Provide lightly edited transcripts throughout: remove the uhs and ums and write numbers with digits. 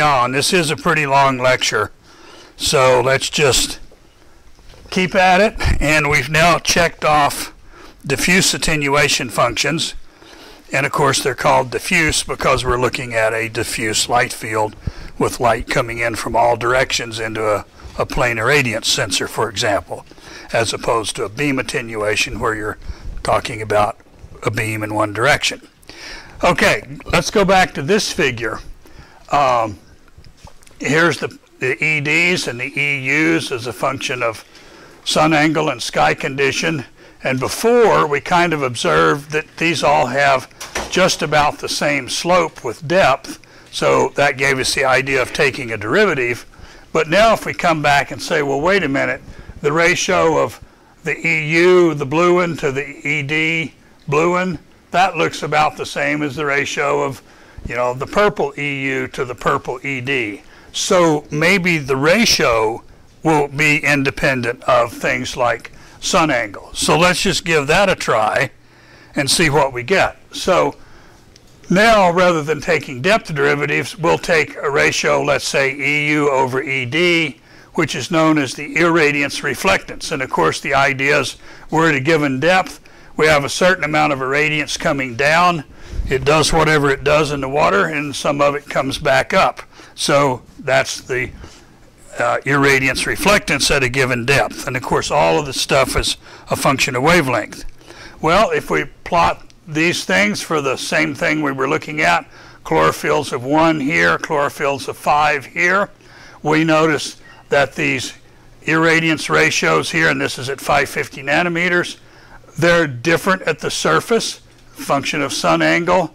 on. This is a pretty long lecture, so let's just keep at it. And we've now checked off diffuse attenuation functions. And of course they're called diffuse because we're looking at a diffuse light field with light coming in from all directions into a planar radiance sensor, for example, as opposed to a beam attenuation where you're talking about a beam in one direction. Okay, let's go back to this figure. Here's the EDs and the EUs as a function of sun angle and sky condition. And before, we kind of observed that these all have just about the same slope with depth, so that gave us the idea of taking a derivative. But now if we come back and say, well, wait a minute, the ratio of the EU, the blue one, to the ED, blue one, that looks about the same as the ratio of, you know, the purple EU to the purple ED. So maybe the ratio will be independent of things like sun angle. So let's just give that a try and see what we get. So now, rather than taking depth derivatives, we'll take a ratio, let's say EU over ED, which is known as the irradiance reflectance. And of course the idea is we're at a given depth, we have a certain amount of irradiance coming down. It does whatever it does in the water, and some of it comes back up. So that's the irradiance reflectance at a given depth. And of course all of the stuff is a function of wavelength. Well, if we plot these things for the same thing we were looking at, chlorophylls of 1 here, chlorophylls of 5 here, we notice that these irradiance ratios here, and this is at 550 nanometers, they're different at the surface, function of sun angle,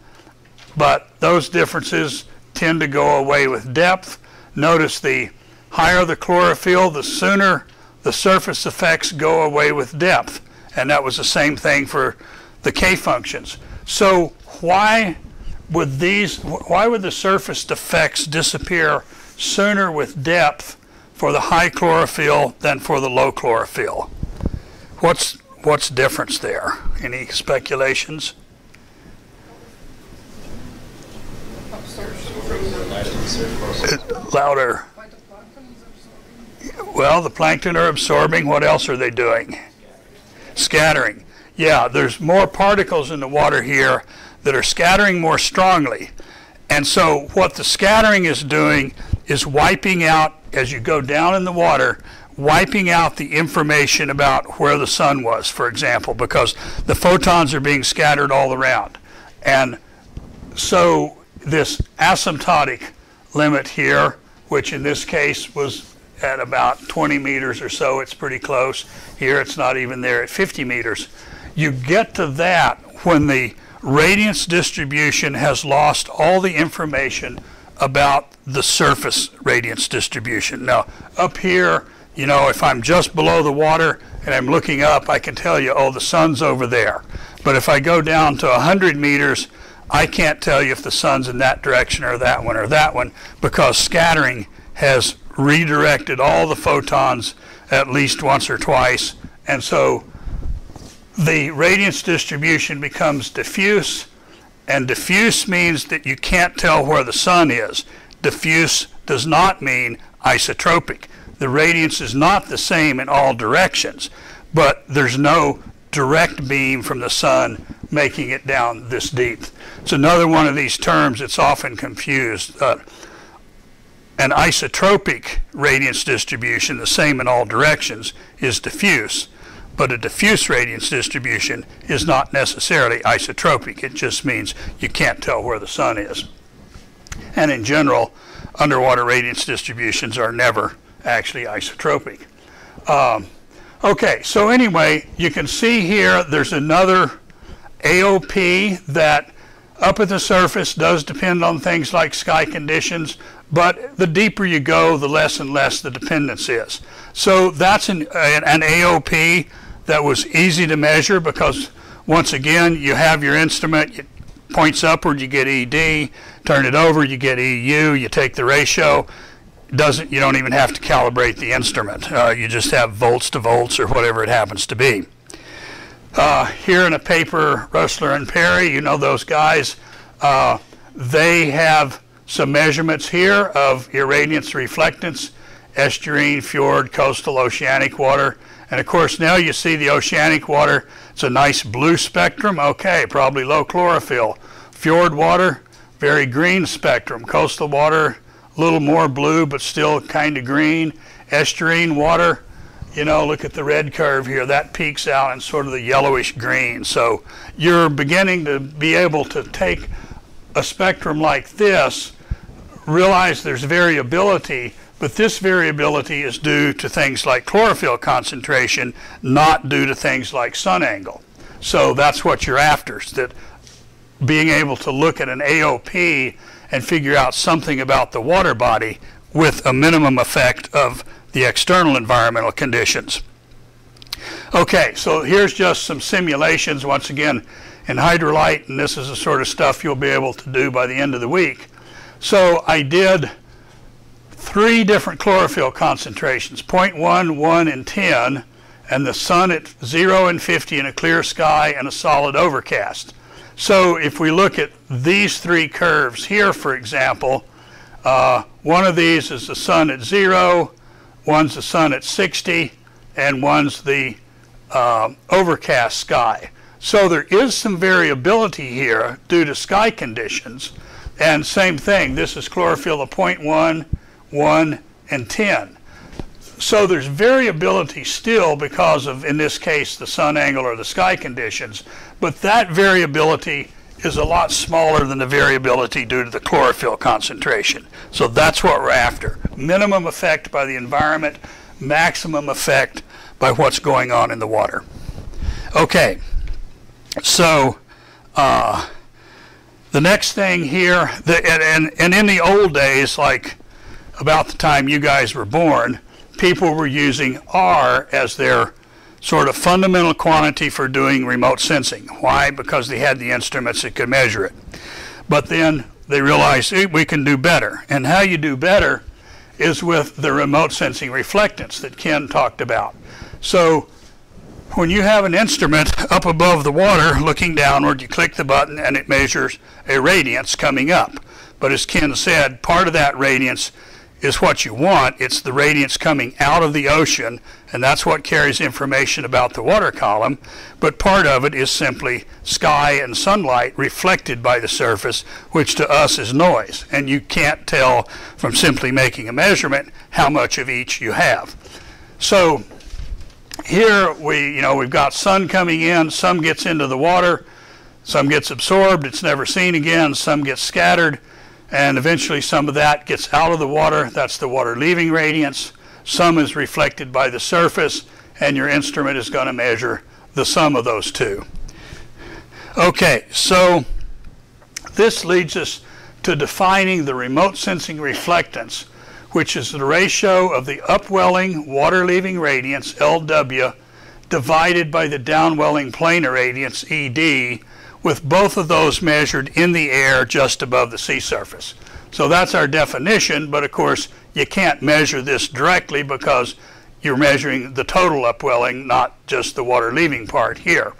but those differences tend to go away with depth. Notice the higher the chlorophyll, the sooner the surface effects go away with depth. And that was the same thing for the K functions. So why would the surface effects disappear sooner with depth for the high chlorophyll than for the low chlorophyll? What's difference there? Any speculations? Louder. Well, the plankton are absorbing. What else are they doing? Scattering. Yeah, there's more particles in the water here that are scattering more strongly. And so what the scattering is doing is wiping out, as you go down in the water, wiping out the information about where the sun was, for example, because the photons are being scattered all around. And so this asymptotic limit here, which in this case was at about 20 meters or so, it's pretty close. Here it's not even there at 50 meters. You get to that when the radiance distribution has lost all the information about the surface radiance distribution. Now, up here, you know, if I'm just below the water and I'm looking up, I can tell you, oh, the sun's over there. But if I go down to 100 meters, I can't tell you if the sun's in that direction or that one, because scattering has redirected all the photons at least once or twice. And so the radiance distribution becomes diffuse, and diffuse means that you can't tell where the sun is. Diffuse does not mean isotropic. The radiance is not the same in all directions, but there's no direct beam from the sun making it down this deep. It's another one of these terms that's often confused. An isotropic radiance distribution, the same in all directions, is diffuse, but a diffuse radiance distribution is not necessarily isotropic. It just means you can't tell where the sun is. And in general, underwater radiance distributions are never actually isotropic. Okay, so anyway, you can see here there's another AOP that up at the surface does depend on things like sky conditions, but the deeper you go, the less and less the dependence is. So that's an AOP that was easy to measure because, once again, you have your instrument, it points upward, you get ED, turn it over, you get EU, you take the ratio. You don't even have to calibrate the instrument. You just have volts to volts or whatever it happens to be. Here in a paper, Russler and Perry, you know those guys, they have some measurements here of irradiance, reflectance, estuarine, fjord, coastal, oceanic water. And of course now you see the oceanic water, it's a nice blue spectrum, okay, probably low chlorophyll. Fjord water, very green spectrum. Coastal water, a little more blue but still kind of green. Estuarine water, you know, look at the red curve here, that peaks out in sort of the yellowish green. So you're beginning to be able to take a spectrum like this, realize there's variability, but this variability is due to things like chlorophyll concentration, not due to things like sun angle. So that's what you're after, is that being able to look at an AOP and figure out something about the water body with a minimum effect of the external environmental conditions. Okay, so here's just some simulations, once again, in Hydrolite, and this is the sort of stuff you'll be able to do by the end of the week. So I did 3 different chlorophyll concentrations, 0.1, 1, and 10, and the sun at 0 and 50 in a clear sky and a solid overcast. So if we look at these 3 curves here, for example, one of these is the sun at 0, one's the sun at 60, and one's the overcast sky. So there is some variability here due to sky conditions. And same thing, this is chlorophyll of 0.1, 1, and 10. So there's variability still because of, in this case, the sun angle or the sky conditions, but that variability is a lot smaller than the variability due to the chlorophyll concentration. So that's what we're after. Minimum effect by the environment, maximum effect by what's going on in the water. Okay, so the next thing here, and in the old days, like about the time you guys were born, people were using R as their sort of fundamental quantity for doing remote sensing. Why? Because they had the instruments that could measure it. But then they realized, hey, we can do better. And how you do better is with the remote sensing reflectance that Ken talked about. So when you have an instrument up above the water looking downward, you click the button and it measures a radiance coming up. But as Ken said, part of that radiance is what you want. It's the radiance coming out of the ocean, and that's what carries information about the water column. But part of it is simply sky and sunlight reflected by the surface, which to us is noise. And you can't tell from simply making a measurement how much of each you have. So here we've got sun coming in, some gets into the water, some gets absorbed, it's never seen again, some gets scattered, and eventually some of that gets out of the water. That's the water leaving radiance. Some is reflected by the surface, and your instrument is going to measure the sum of those two. Okay, so this leads us to defining the remote sensing reflectance, which is the ratio of the upwelling water leaving radiance, LW, divided by the downwelling planar radiance, ED, with both of those measured in the air just above the sea surface. So that's our definition, but of course you can't measure this directly because you're measuring the total upwelling, not just the water leaving part here.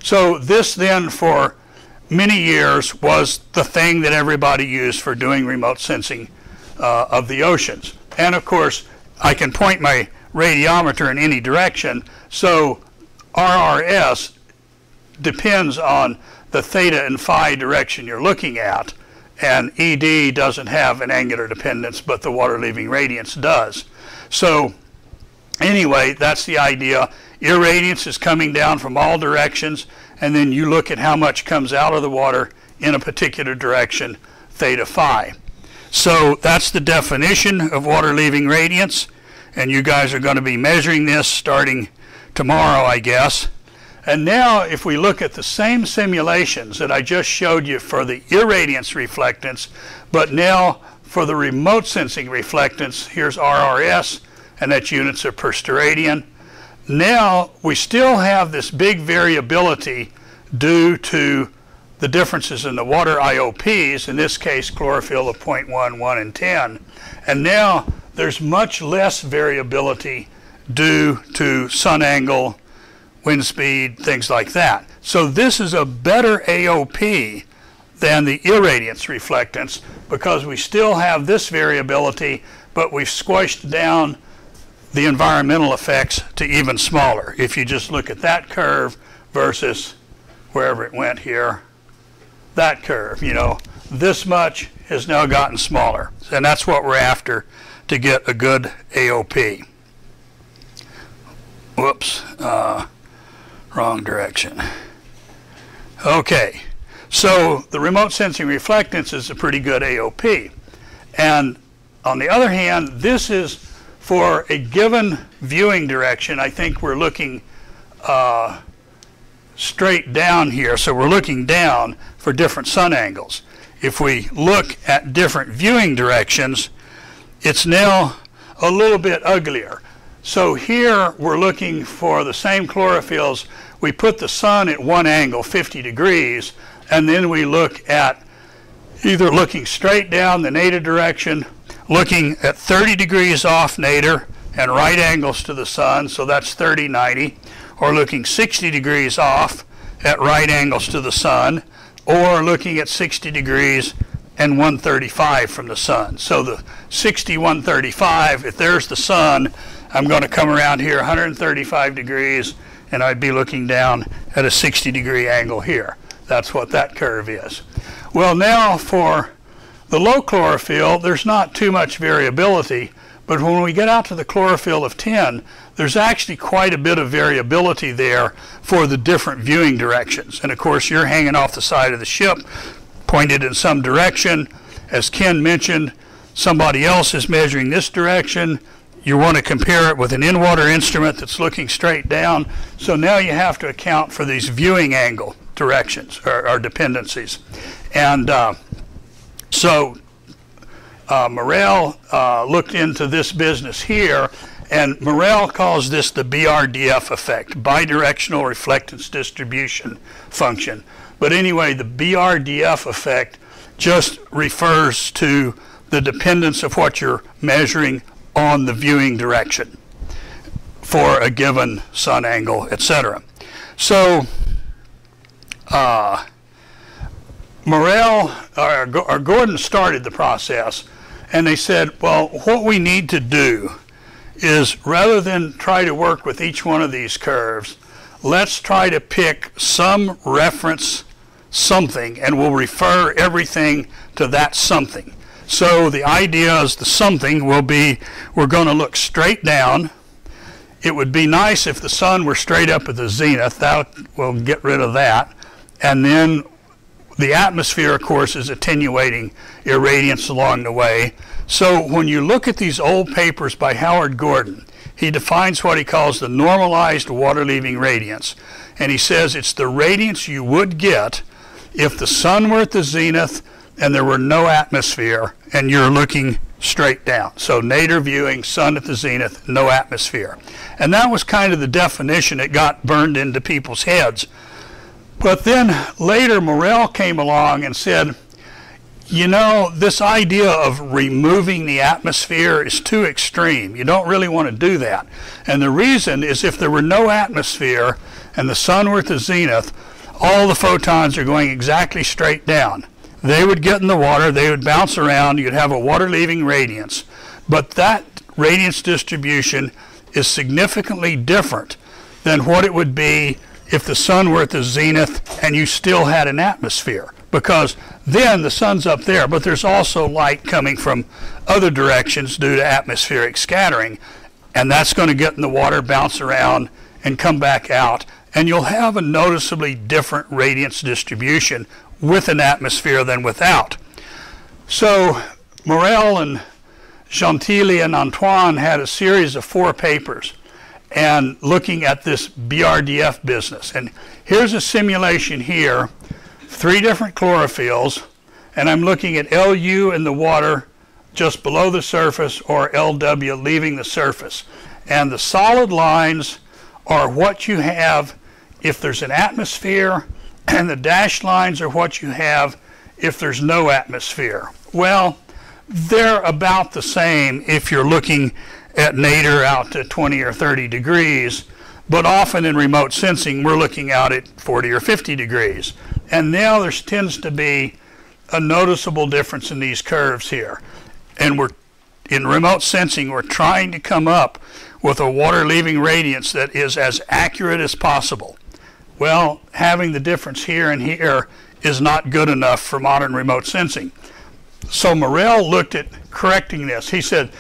So this then for many years was the thing that everybody used for doing remote sensing of the oceans. And of course I can point my radiometer in any direction, so RRS depends on the theta and phi direction you're looking at, and ED doesn't have an angular dependence, but the water leaving radiance does. So anyway, that's the idea. Irradiance is coming down from all directions, and then you look at how much comes out of the water in a particular direction, theta phi. So that's the definition of water leaving radiance, and you guys are going to be measuring this starting tomorrow, I guess. And now if we look at the same simulations that I just showed you for the irradiance reflectance, but now for the remote sensing reflectance, here's RRS, and that's units of per steradian. Now we still have this big variability due to the differences in the water IOPs, in this case chlorophyll of 0.1, 1, and 10. And now there's much less variability due to sun angle, wind speed, things like that. So this is a better AOP than the irradiance reflectance, because we still have this variability, but we've squished down the environmental effects to even smaller. If you just look at that curve versus wherever it went here, that curve, you know, this much has now gotten smaller. And that's what we're after to get a good AOP. Whoops, wrong direction. Okay, so the remote sensing reflectance is a pretty good AOP. And on the other hand, this is for a given viewing direction. I think we're looking straight down here, so we're looking down for different sun angles. If we look at different viewing directions, it's now a little bit uglier. So here we're looking for the same chlorophylls. We put the sun at one angle, 50 degrees, and then we look at either looking straight down the nadir direction, looking at 30 degrees off nadir and right angles to the sun, so that's 30, 90, or looking 60 degrees off at right angles to the sun, or looking at 60 degrees and 135 from the sun. So the 60, 135, if there's the sun, I'm going to come around here 135 degrees, and I'd be looking down at a 60 degree angle here. That's what that curve is. Well, now for the low chlorophyll, there's not too much variability, but when we get out to the chlorophyll of 10, there's actually quite a bit of variability there for the different viewing directions. And of course, you're hanging off the side of the ship, pointed in some direction. As Ken mentioned, somebody else is measuring this direction. You want to compare it with an in-water instrument that's looking straight down. So now you have to account for these viewing angle directions or dependencies. And so Morel looked into this business here, and Morel calls this the Brdf effect, bidirectional reflectance distribution function. But anyway, the Brdf effect just refers to the dependence of what you're measuring on the viewing direction for a given sun angle, etc. So Morel or Gordon started the process, and they said, well, what we need to do is, rather than try to work with each one of these curves, let's try to pick some reference something, and we'll refer everything to that something. So the idea is the something will be, we're going to look straight down. It would be nice if the sun were straight up at the zenith. That will get rid of that. And then the atmosphere, of course, is attenuating irradiance along the way. So when you look at these old papers by Howard Gordon, he defines what he calls the normalized water-leaving radiance. And he says it's the radiance you would get if the sun were at the zenith and there were no atmosphere and you're looking straight down. So nadir viewing, sun at the zenith, no atmosphere. And that was kind of the definition that got burned into people's heads. But then later Morel came along and said, you know, this idea of removing the atmosphere is too extreme. You don't really want to do that. And the reason is, if there were no atmosphere and the sun were at the zenith, all the photons are going exactly straight down. They would get in the water, they would bounce around, you'd have a water-leaving radiance. But that radiance distribution is significantly different than what it would be if the sun were at the zenith and you still had an atmosphere. Because then the sun's up there, but there's also light coming from other directions due to atmospheric scattering, and that's going to get in the water, bounce around, and come back out. And you'll have a noticeably different radiance distribution with an atmosphere than without. So Morel and Gentili and Antoine had a series of 4 papers and looking at this Brdf business. And here's a simulation here, 3 different chlorophylls, and I'm looking at LU in the water just below the surface, or LW leaving the surface. And the solid lines are what you have if there's an atmosphere, and the dashed lines are what you have if there's no atmosphere. Well, they're about the same if you're looking at nadir out to 20 or 30 degrees, but often in remote sensing we're looking out at 40 or 50 degrees. And now there tends to be a noticeable difference in these curves here. And in remote sensing, we're trying to come up with a water-leaving radiance that is as accurate as possible. Well, having the difference here and here is not good enough for modern remote sensing. So Morrell looked at correcting this. He said,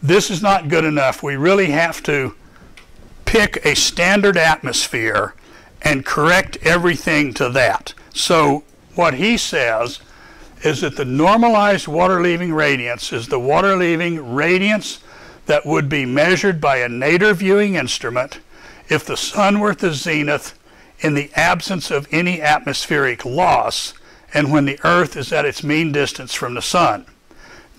this is not good enough. We really have to pick a standard atmosphere and correct everything to that. So what he says is that the normalized water-leaving radiance is the water-leaving radiance that would be measured by a nadir viewing instrument if the sun were at the zenith in the absence of any atmospheric loss and when the Earth is at its mean distance from the sun.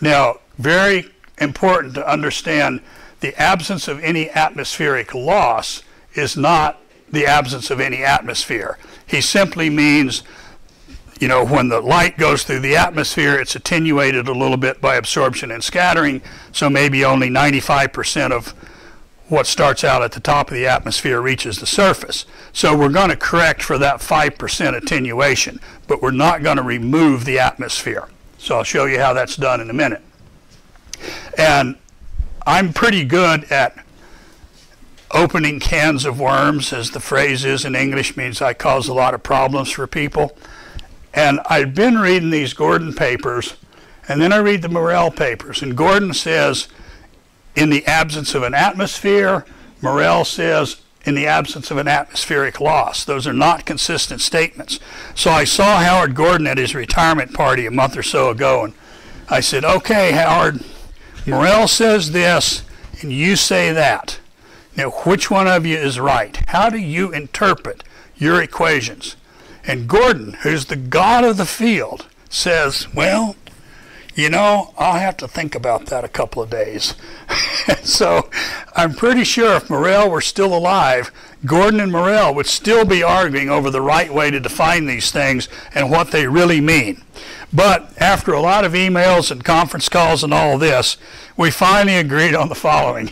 Now, very important to understand, the absence of any atmospheric loss is not the absence of any atmosphere. He simply means, you know, when the light goes through the atmosphere, it's attenuated a little bit by absorption and scattering, so maybe only 95% of what starts out at the top of the atmosphere reaches the surface. So we're going to correct for that 5% attenuation, but we're not going to remove the atmosphere. So I'll show you how that's done in a minute. And I'm pretty good at opening cans of worms, as the phrase is in English, means I cause a lot of problems for people. And I've been reading these Gordon papers, and then I read the Morrell papers. And Gordon says, in the absence of an atmosphere, Morrell says, in the absence of an atmospheric loss. Those are not consistent statements. So I saw Howard Gordon at his retirement party a month or so ago, and I said, okay, Howard, Morrell says this, and you say that. Now, which one of you is right? How do you interpret your equations? And Gordon, who's the god of the field, says, well, you know, I'll have to think about that a couple of days. So I'm pretty sure if Morrell were still alive, Gordon and Morrell would still be arguing over the right way to define these things and what they really mean. But after a lot of emails and conference calls and all this, we finally agreed on the following.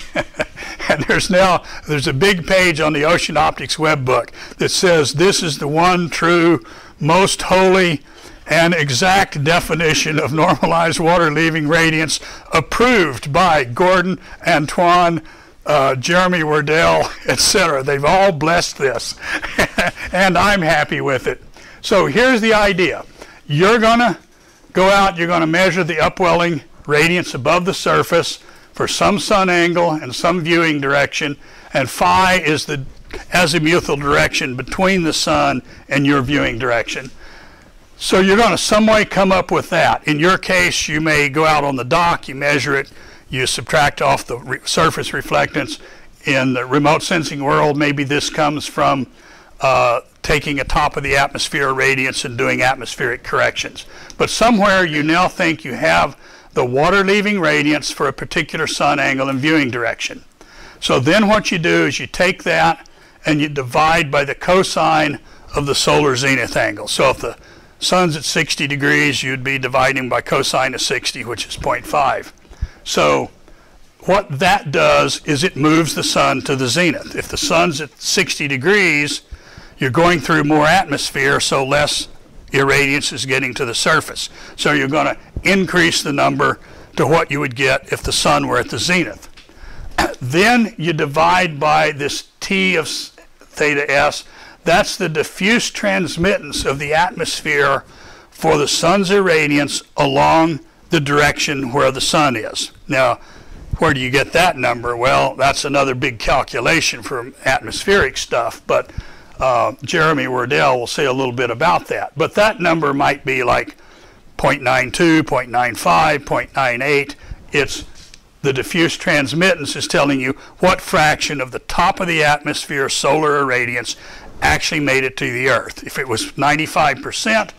And there's a big page on the Ocean Optics web book that says this is the one true, most holy, and exact definition of normalized water-leaving radiance approved by Gordon, Antoine, Jeremy Wardell, etc. They've all blessed this, and I'm happy with it. So here's the idea. You're going to go out, you're going to measure the upwelling radiance above the surface for some sun angle and some viewing direction, and phi is the azimuthal direction between the sun and your viewing direction. So you're going to some way come up with that. In your case, you may go out on the dock, you measure it, you subtract off the surface reflectance. In the remote sensing world, maybe this comes from taking a top of the atmosphere radiance and doing atmospheric corrections. But somewhere you now think you have the water-leaving radiance for a particular sun angle and viewing direction. So then what you do is you take that and you divide by the cosine of the solar zenith angle. So if the sun's at 60 degrees, you'd be dividing by cosine of 60, which is 0.5. So what that does is it moves the sun to the zenith. If the sun's at 60 degrees, you're going through more atmosphere, so less irradiance is getting to the surface. So you're going to increase the number to what you would get if the sun were at the zenith. Then you divide by this T of theta S. That's the diffuse transmittance of the atmosphere for the sun's irradiance along the direction where the sun is. Now, where do you get that number? Well, that's another big calculation for atmospheric stuff, but Jeremy Wardell will say a little bit about that. But that number might be like 0.92, 0.95, 0.98. It's the diffuse transmittance is telling you what fraction of the top of the atmosphere solar irradiance actually made it to the Earth. If it was 95%,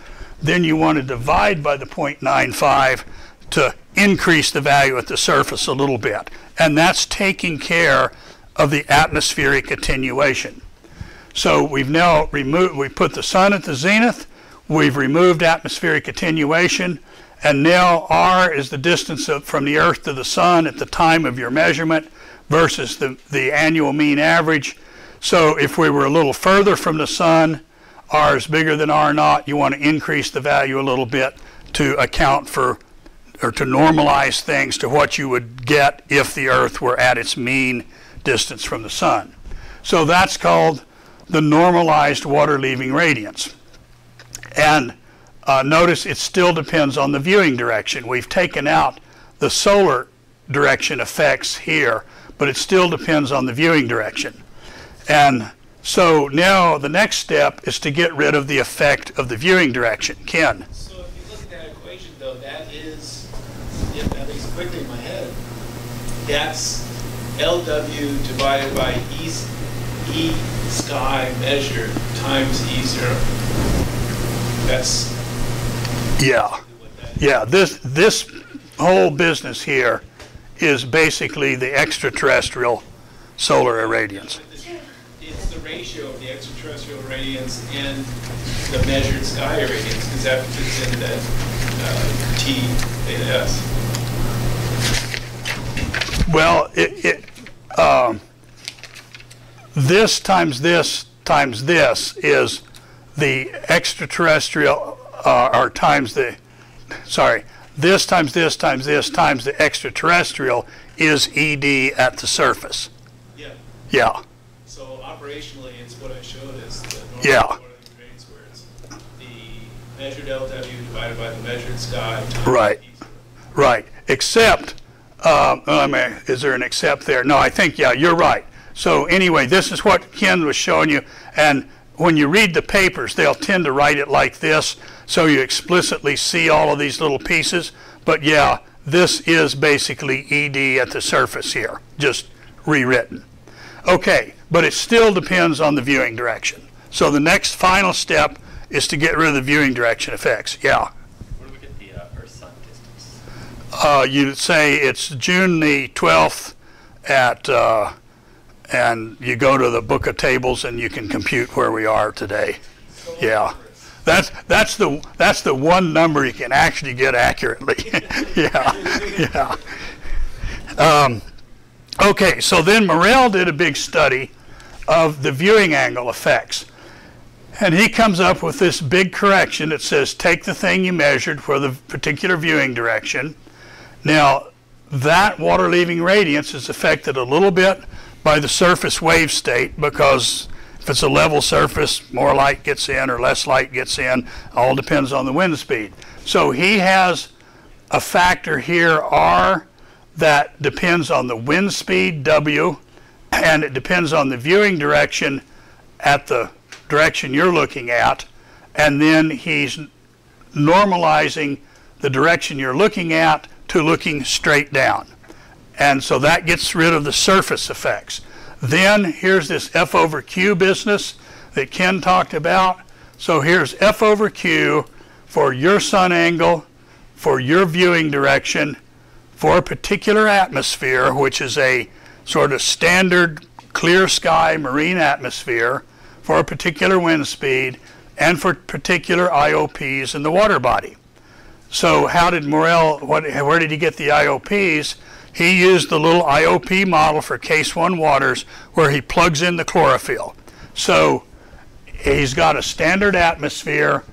then you want to divide by the 0.95 to increase the value at the surface a little bit. And that's taking care of the atmospheric attenuation. So we've now removed, we put the sun at the zenith, we've removed atmospheric attenuation, and now R is the distance from the Earth to the sun at the time of your measurement versus the annual mean average. So if we were a little further from the sun, R is bigger than R naught, you want to increase the value a little bit to account for, or to normalize things to what you would get if the Earth were at its mean distance from the sun. So that's called the normalized water leaving radiance. And notice it still depends on the viewing direction. We've taken out the solar direction effects here, but it still depends on the viewing direction. And so now the next step is to get rid of the effect of the viewing direction. Ken? So if you look at that equation, though, that is, at least quickly in my head, that's LW divided by E sky measured times E0. That's yeah. This whole business here is basically the extraterrestrial solar irradiance. It's the ratio of the extraterrestrial irradiance and the measured sky irradiance, because that fits into that T theta S. Well, this times this times this is the extraterrestrial, or times the, sorry, this times this times this times the extraterrestrial is ED at the surface. Yeah. Yeah. So operationally, it's what I showed as the normal water radiance, where it's the measured LW divided by the measured sky times Right. E0. Right. Except, is there an except there? No, I think, yeah, you're right. So anyway, this is what Ken was showing you, and when you read the papers, they'll tend to write it like this, so you explicitly see all of these little pieces. But yeah, this is basically ED at the surface here, just rewritten. Okay, but it still depends on the viewing direction. So the next final step is to get rid of the viewing direction effects. Yeah? Where do we get the Earth-Sun distance? You'd say it's June the 12th at, and you go to the book of tables and you can compute where we are today. Yeah. That's the one number you can actually get accurately. Yeah. Okay, so then Morel did a big study of the viewing angle effects. And he comes up with this big correction that says take the thing you measured for the particular viewing direction. Now, that water leaving radiance is affected a little bit by the surface wave state, because if it's a level surface, more light gets in or less light gets in. All depends on the wind speed. So he has a factor here, R, that depends on the wind speed, W, and it depends on the viewing direction at the direction you're looking at. And then he's normalizing the direction you're looking at to looking straight down. And so that gets rid of the surface effects. Then here's this F over Q business that Ken talked about. So here's F over Q for your sun angle, for your viewing direction, for a particular atmosphere, which is a sort of standard clear sky marine atmosphere, for a particular wind speed, and for particular IOPs in the water body. So how did Morel, where did he get the IOPs? He used the little IOP model for case 1 waters where he plugs in the chlorophyll. So he's got a standard atmosphere,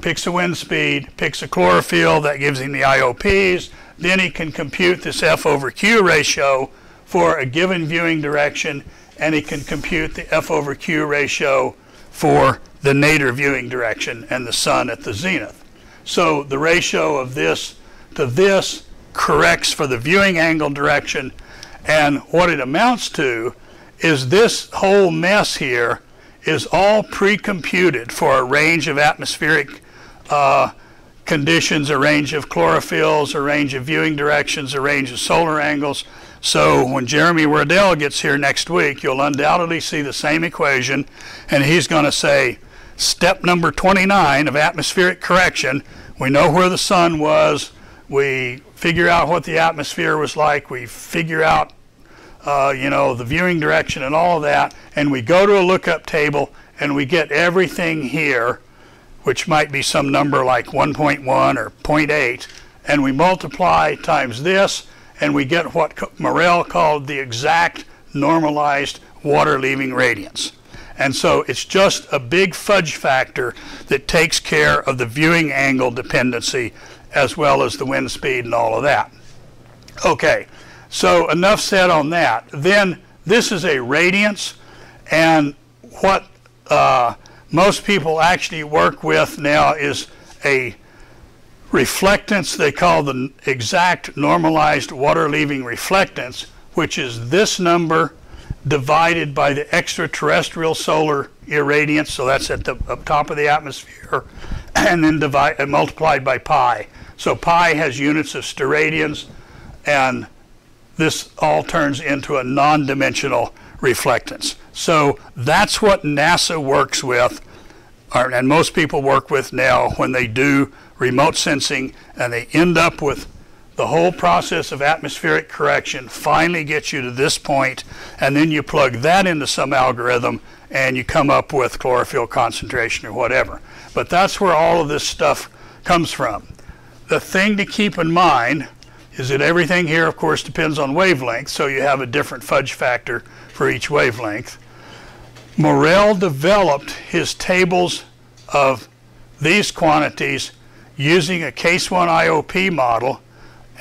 picks a wind speed, picks a chlorophyll, that gives him the IOPs. Then he can compute this F over Q ratio for a given viewing direction, and he can compute the F over Q ratio for the nadir viewing direction and the sun at the zenith. So the ratio of this to this corrects for the viewing angle direction, and what it amounts to is this whole mess here is all pre-computed for a range of atmospheric conditions, a range of chlorophylls, a range of viewing directions, a range of solar angles. So when Jeremy Wardell gets here next week, you'll undoubtedly see the same equation, and he's going to say, step number 29 of atmospheric correction, we know where the sun was, we figure out what the atmosphere was like, we figure out the viewing direction and all of that, and we go to a lookup table and we get everything here, which might be some number like 1.1 or 0.8, and we multiply times this, and we get what Morel called the exact normalized water leaving radiance. And so it's just a big fudge factor that takes care of the viewing angle dependency as well as the wind speed and all of that. Okay, so enough said on that. Then this is a radiance, and what most people actually work with now is a reflectance they call the exact normalized water leaving reflectance, which is this number divided by the extraterrestrial solar irradiance, so that's at the top of the atmosphere, and then multiplied by pi. So pi has units of steradians, and this all turns into a non-dimensional reflectance. So that's what NASA works with, and most people work with now when they do remote sensing, and they end up with the whole process of atmospheric correction finally gets you to this point, and then you plug that into some algorithm and you come up with chlorophyll concentration or whatever. But that's where all of this stuff comes from. The thing to keep in mind is that everything here, of course, depends on wavelength, so you have a different fudge factor for each wavelength. Morel developed his tables of these quantities using a case 1 IOP model,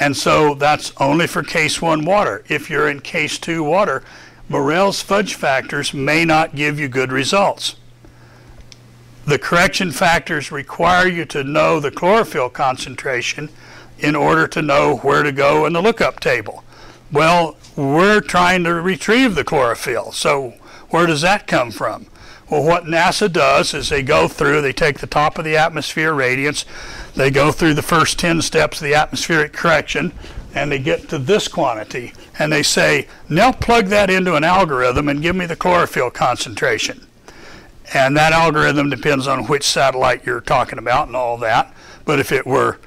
and so that's only for case 1 water. If you're in case 2 water, Morel's fudge factors may not give you good results. The correction factors require you to know the chlorophyll concentration in order to know where to go in the lookup table. Well, we're trying to retrieve the chlorophyll, so where does that come from? Well, what NASA does is they go through, they take the top of the atmosphere radiance, they go through the first 10 steps of the atmospheric correction, and they get to this quantity, and they say, now plug that into an algorithm and give me the chlorophyll concentration. And that algorithm depends on which satellite you're talking about and all that, but if it were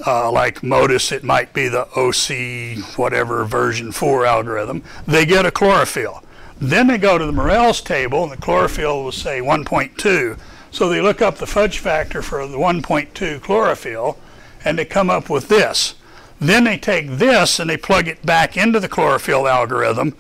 like MODIS, it might be the OC whatever version 4 algorithm. They get a chlorophyll. Then they go to the Morel's table, and the chlorophyll will say 1.2. So they look up the fudge factor for the 1.2 chlorophyll, and they come up with this. Then they take this and they plug it back into the chlorophyll algorithm,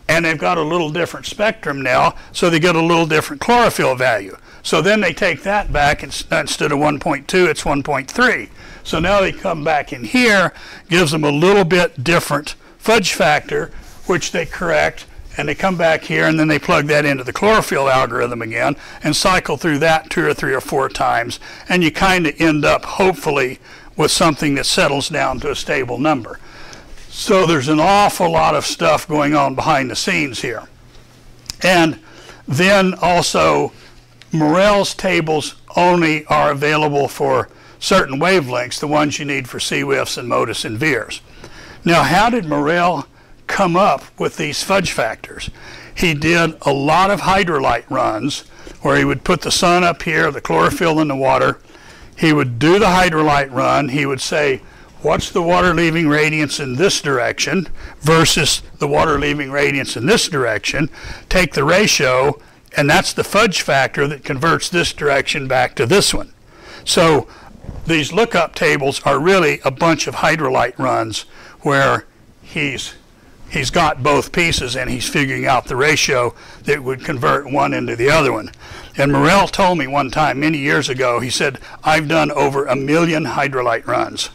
and they've got a little different spectrum now, so they get a little different chlorophyll value. So then they take that back, and instead of 1.2, it's 1.3. So now they come back in here, gives them a little bit different fudge factor, which they correct, and they come back here, and then they plug that into the chlorophyll algorithm again and cycle through that 2 or 3 or 4 times, and you kind of end up, hopefully, with something that settles down to a stable number. So there's an awful lot of stuff going on behind the scenes here. And then also, Morel's tables only are available for certain wavelengths, the ones you need for CWIFs and MODIS and VIIRS. Now, how did Morel come up with these fudge factors? He did a lot of hydrolyte runs where he would put the sun up here, the chlorophyll in the water. He would do the hydrolyte run. He would say, what's the water leaving radiance in this direction versus the water leaving radiance in this direction? Take the ratio, and that's the fudge factor that converts this direction back to this one. So these lookup tables are really a bunch of hydrolyte runs where he's got both pieces, and he's figuring out the ratio that would convert one into the other one. And Morel told me one time many years ago, he said, I've done over 1 million hydrolyte runs.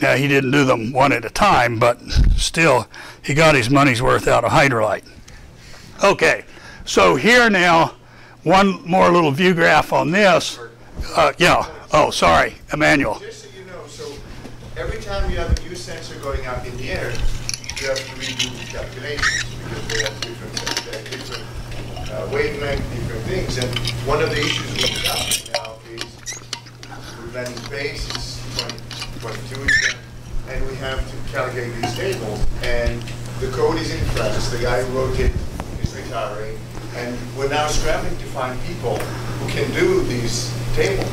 Now, he didn't do them one at a time, but still, he got his money's worth out of hydrolyte. Okay, so here now, one more little view graph on this. Yeah, oh, sorry, Emmanuel. Just so you know, so every time you have a new sensor going up in the air, you have to redo the calculations because they have different wavelength, different things. And one of the issues we have now is we're running base, it's 22, and we have to calculate these tables. And the code is in France. The guy who wrote it is retiring. And we're now scrambling to find people who can do these tables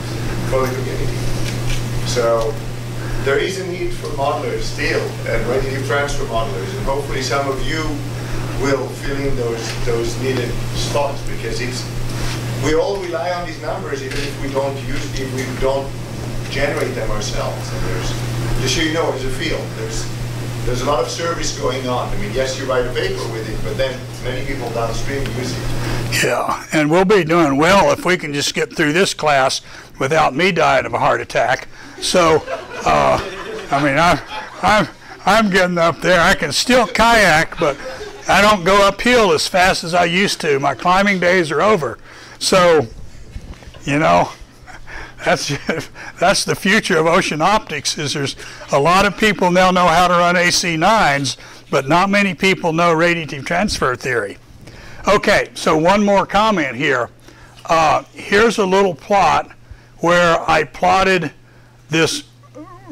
for the community. So there is a need for modelers still, and ready to transfer modelers, and hopefully some of you will fill in those needed spots, because we all rely on these numbers even if we don't generate them ourselves. And just so you know, as a field, there's a lot of service going on. I mean, yes, you write a paper with it, but then many people downstream use it. Yeah, and we'll be doing well if we can just get through this class without me dying of a heart attack. So, I mean, I'm getting up there. I can still kayak, but I don't go uphill as fast as I used to. My climbing days are over. So, you know, that's the future of ocean optics. Is there's a lot of people now know how to run AC9s, but not many people know radiative transfer theory. Okay, so one more comment here. Here's a little plot where I plotted this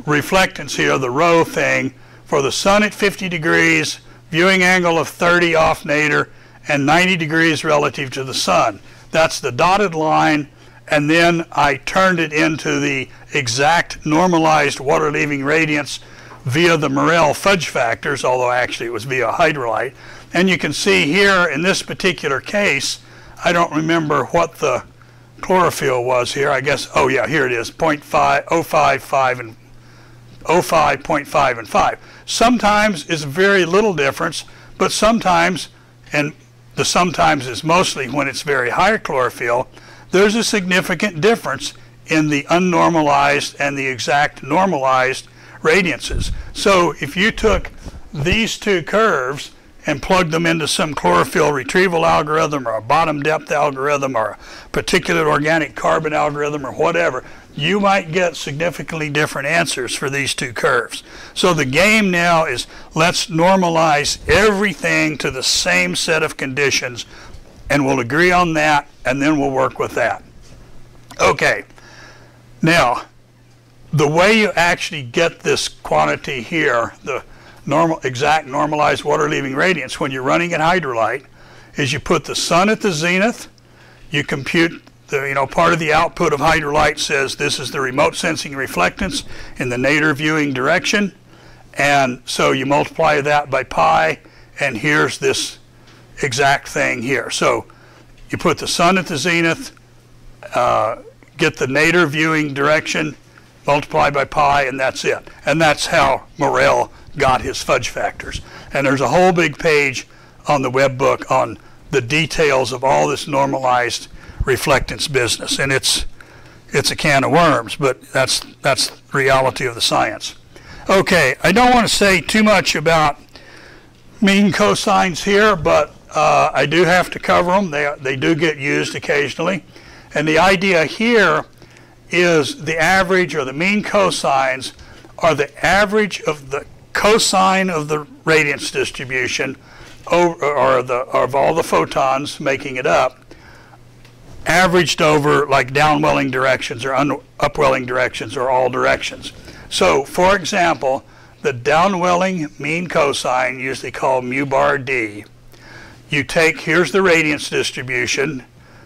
reflectance here, the row thing, for the sun at 50 degrees, viewing angle of 30 off nadir, and 90 degrees relative to the sun. That's the dotted line, and then I turned it into the exact normalized water-leaving radiance via the Morel fudge factors, although actually it was via hydrolite. And you can see here in this particular case, I don't remember what the chlorophyll was here. I guess, oh yeah, here it is, 0.5, 0.5 and 0.5 and 5. Sometimes it's very little difference, but sometimes, and the sometimes is mostly when it's very high chlorophyll, there's a significant difference in the unnormalized and the exact normalized radiances. So if you took these two curves and plugged them into some chlorophyll retrieval algorithm or a bottom depth algorithm or a particulate organic carbon algorithm or whatever, you might get significantly different answers for these two curves. So the game now is let's normalize everything to the same set of conditions, and we'll agree on that, and then we'll work with that. Okay, now the way you actually get this quantity here, the exact normalized water-leaving radiance when you're running at hydrolite, is you put the sun at the zenith, you compute the, part of the output of hydrolite says this is the remote sensing reflectance in the nadir viewing direction, and so you multiply that by pi, and here's this exact thing here. So you put the sun at the zenith, get the nadir viewing direction, multiply by pi, and that's it. And that's how Morel got his fudge factors. And there's a whole big page on the web book on the details of all this normalized reflectance business. And it's a can of worms, but that's the reality of the science. Okay, I don't want to say too much about mean cosines here, but I do have to cover them. They do get used occasionally. And the idea here is the average or the mean cosines are the average of the cosine of the radiance distribution of all the photons making it up, averaged over like downwelling directions or upwelling directions or all directions. So for example, the downwelling mean cosine, usually called mu bar d, you take, here's the radiance distribution,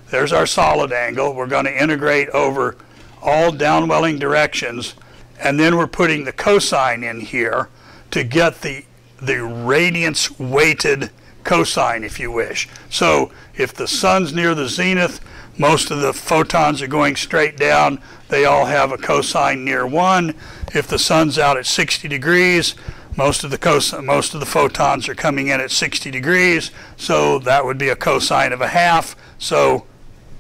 there's our solid angle, we're going to integrate over all downwelling directions, and then we're putting the cosine in here to get the radiance weighted cosine, if you wish. So if the sun's near the zenith, most of the photons are going straight down, they all have a cosine near 1. If the sun's out at 60 degrees, most of the photons are coming in at 60 degrees, so that would be a cosine of 1/2, so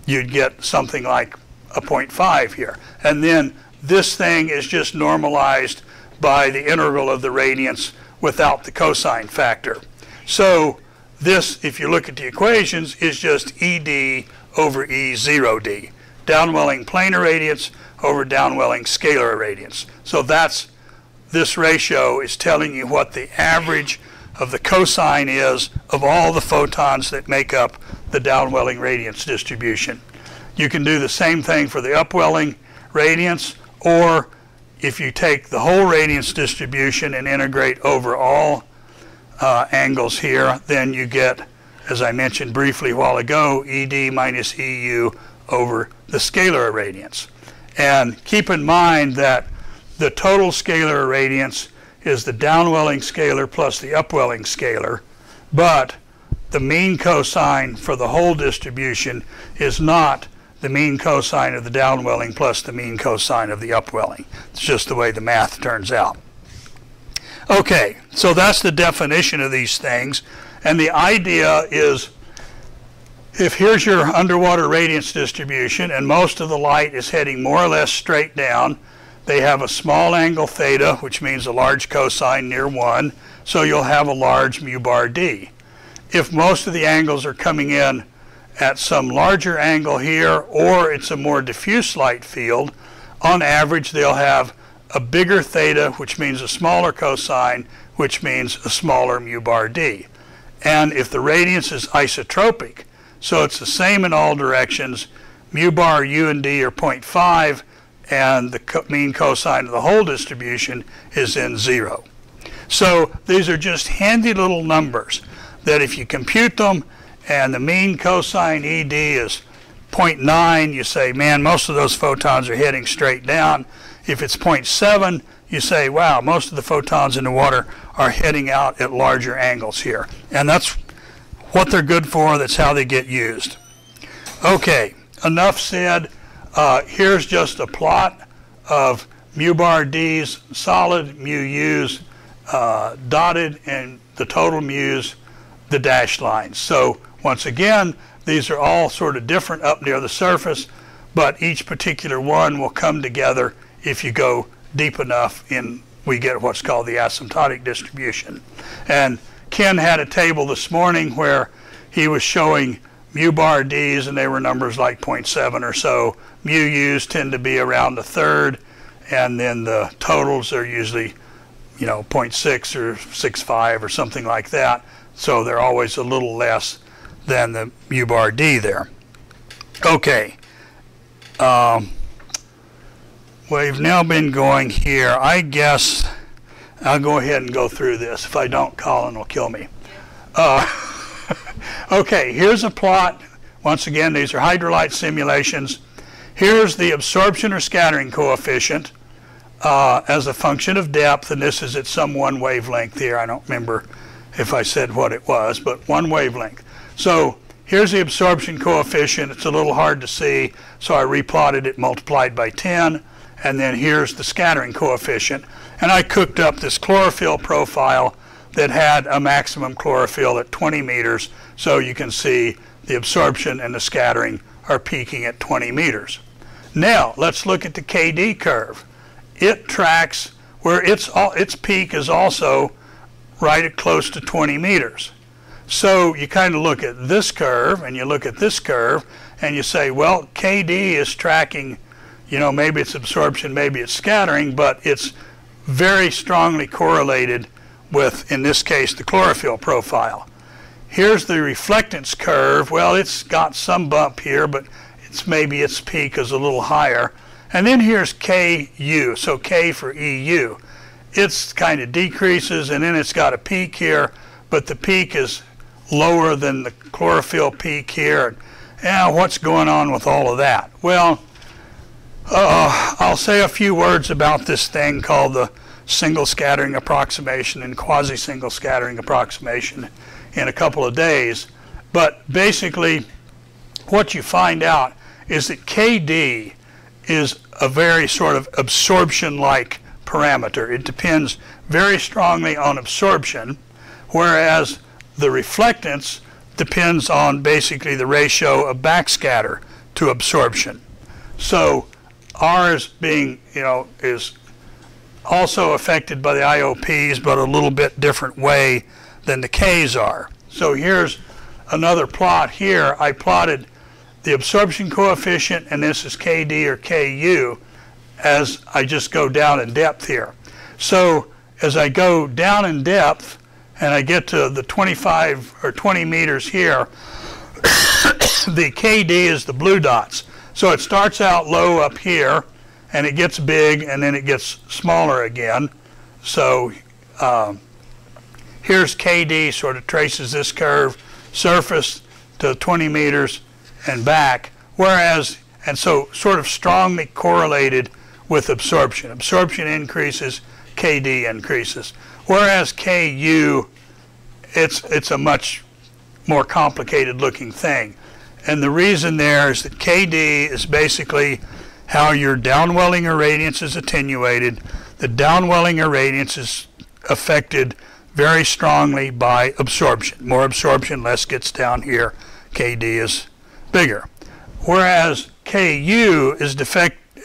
you'd get something like a 0.5 here. And then this thing is just normalized by the integral of the radiance without the cosine factor. So this, if you look at the equations, is just ED over E0D, downwelling planar radiance over downwelling scalar radiance. So this ratio is telling you what the average of the cosine is of all the photons that make up the downwelling radiance distribution. You can do the same thing for the upwelling radiance, or if you take the whole radiance distribution and integrate over all angles here, then you get, as I mentioned briefly a while ago, ED minus EU over the scalar irradiance. And keep in mind that the total scalar irradiance is the downwelling scalar plus the upwelling scalar, but the mean cosine for the whole distribution is not the mean cosine of the downwelling plus the mean cosine of the upwelling. It's just the way the math turns out. Okay, so that's the definition of these things, and the idea is if here's your underwater radiance distribution and most of the light is heading more or less straight down, they have a small angle theta, which means a large cosine near 1, so you'll have a large mu bar d. If most of the angles are coming in at some larger angle here, or it's a more diffuse light field, on average they'll have a bigger theta, which means a smaller cosine, which means a smaller mu bar d. And if the radiance is isotropic, so it's the same in all directions, mu bar u and d are 0.5, and the mean cosine of the whole distribution is in 0. So these are just handy little numbers that if you compute them and the mean cosine ED is 0.9, you say, man, most of those photons are heading straight down. If it's 0.7, you say, wow, most of the photons in the water are heading out at larger angles here. And that's what they're good for. That's how they get used. Okay, enough said. Here's just a plot of mu bar D's solid, mu U's dotted, and the total mu's the dashed lines. So once again, these are all sort of different up near the surface, but each particular one will come together if you go deep enough in, we get what's called the asymptotic distribution. And Ken had a table this morning where he was showing mu bar D's, and they were numbers like 0.7 or so. Mu U's tend to be around a third, and then the totals are usually, 0.6 or 6.5 or something like that. So they're always a little less than the mu bar D there. Okay. We've now been going here. I guess I'll go ahead and go through this. If I don't, Colin will kill me. Okay, here's a plot. Once again, these are hydrolyte simulations. Here's the absorption or scattering coefficient as a function of depth, and this is at some one wavelength here. I don't remember if I said what it was, but one wavelength. So here's the absorption coefficient. It's a little hard to see, so I replotted it multiplied by 10. And then here's the scattering coefficient. And I cooked up this chlorophyll profile that had a maximum chlorophyll at 20 meters, so you can see the absorption and the scattering are peaking at 20 meters. Now, let's look at the KD curve. It tracks where its peak is also right at close to 20 meters. So you kind of look at this curve and you look at this curve and you say, well, KD is tracking, maybe it's absorption, maybe it's scattering, but it's very strongly correlated with, in this case, the chlorophyll profile. Here's the reflectance curve. Well, it's got some bump here, but maybe its peak is a little higher. And then here's KU, so K for EU. It's kind of decreases, and then it's got a peak here, but the peak is lower than the chlorophyll peak here. And what's going on with all of that? Well, I'll say a few words about this thing called the single scattering approximation and quasi-single scattering approximation in a couple of days. But basically, what you find out is that KD is a very sort of absorption-like parameter. It depends very strongly on absorption, whereas the reflectance depends on basically the ratio of backscatter to absorption. So ours being, is also affected by the IOPs, but a little bit different way than the Ks are. So here's another plot here. I plotted the absorption coefficient, and this is KD or KU, as I just go down in depth here. So as I go down in depth, and I get to the 25 or 20 meters here, the KD is the blue dots. So it starts out low up here, and it gets big, and then it gets smaller again. So here's KD, sort of traces this curve, surface to 20 meters and back, and so sort of strongly correlated with absorption. Absorption increases, KD increases. Whereas KU, it's a much more complicated looking thing. And the reason there is that KD is basically how your downwelling irradiance is attenuated. The downwelling irradiance is affected very strongly by absorption. More absorption, less gets down here. KD is bigger. Whereas Ku is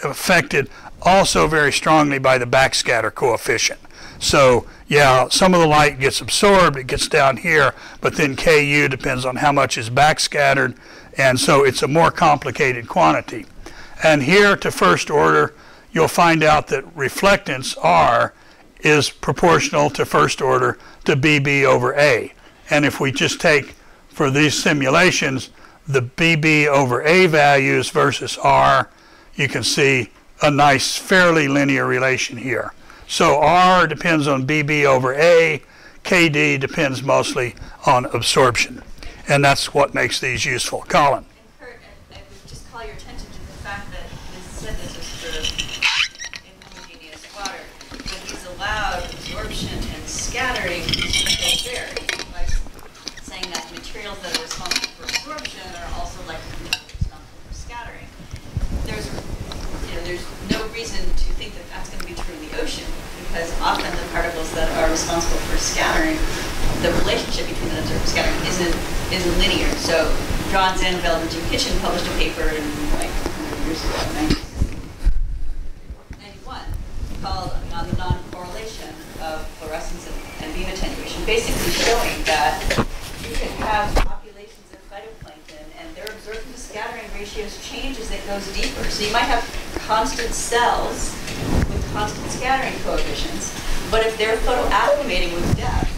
affected also very strongly by the backscatter coefficient. So yeah, some of the light gets absorbed, it gets down here, but then Ku depends on how much is backscattered, and so it's a more complicated quantity. And here to first order, you'll find out that reflectance, R, is proportional to first order to BB over A. And if we just take, for these simulations, the BB over A values versus R, you can see a nice, fairly linear relation here. So R depends on BB over A, KD depends mostly on absorption. And that's what makes these useful. Colin? And Kurt, I would just call your attention to the fact that this said this was for inhomogeneous water, but he's allowed absorption and scattering to vary by saying that materials that are responsible for absorption are also likely to be responsible for scattering. There's no reason to think that that's going to be true in the ocean, because often the particles that are responsible for scattering, the relationship between the observed scattering isn't linear. So John Zandveld and Jim Kitchen published a paper in like 100 years ago, 1991, called On the Non-Correlation of Fluorescence and Beam Attenuation, basically showing that you can have populations of phytoplankton and their absorption to scattering ratios change as it goes deeper. So you might have constant cells with constant scattering coefficients, but if they're photoacclimating with depth,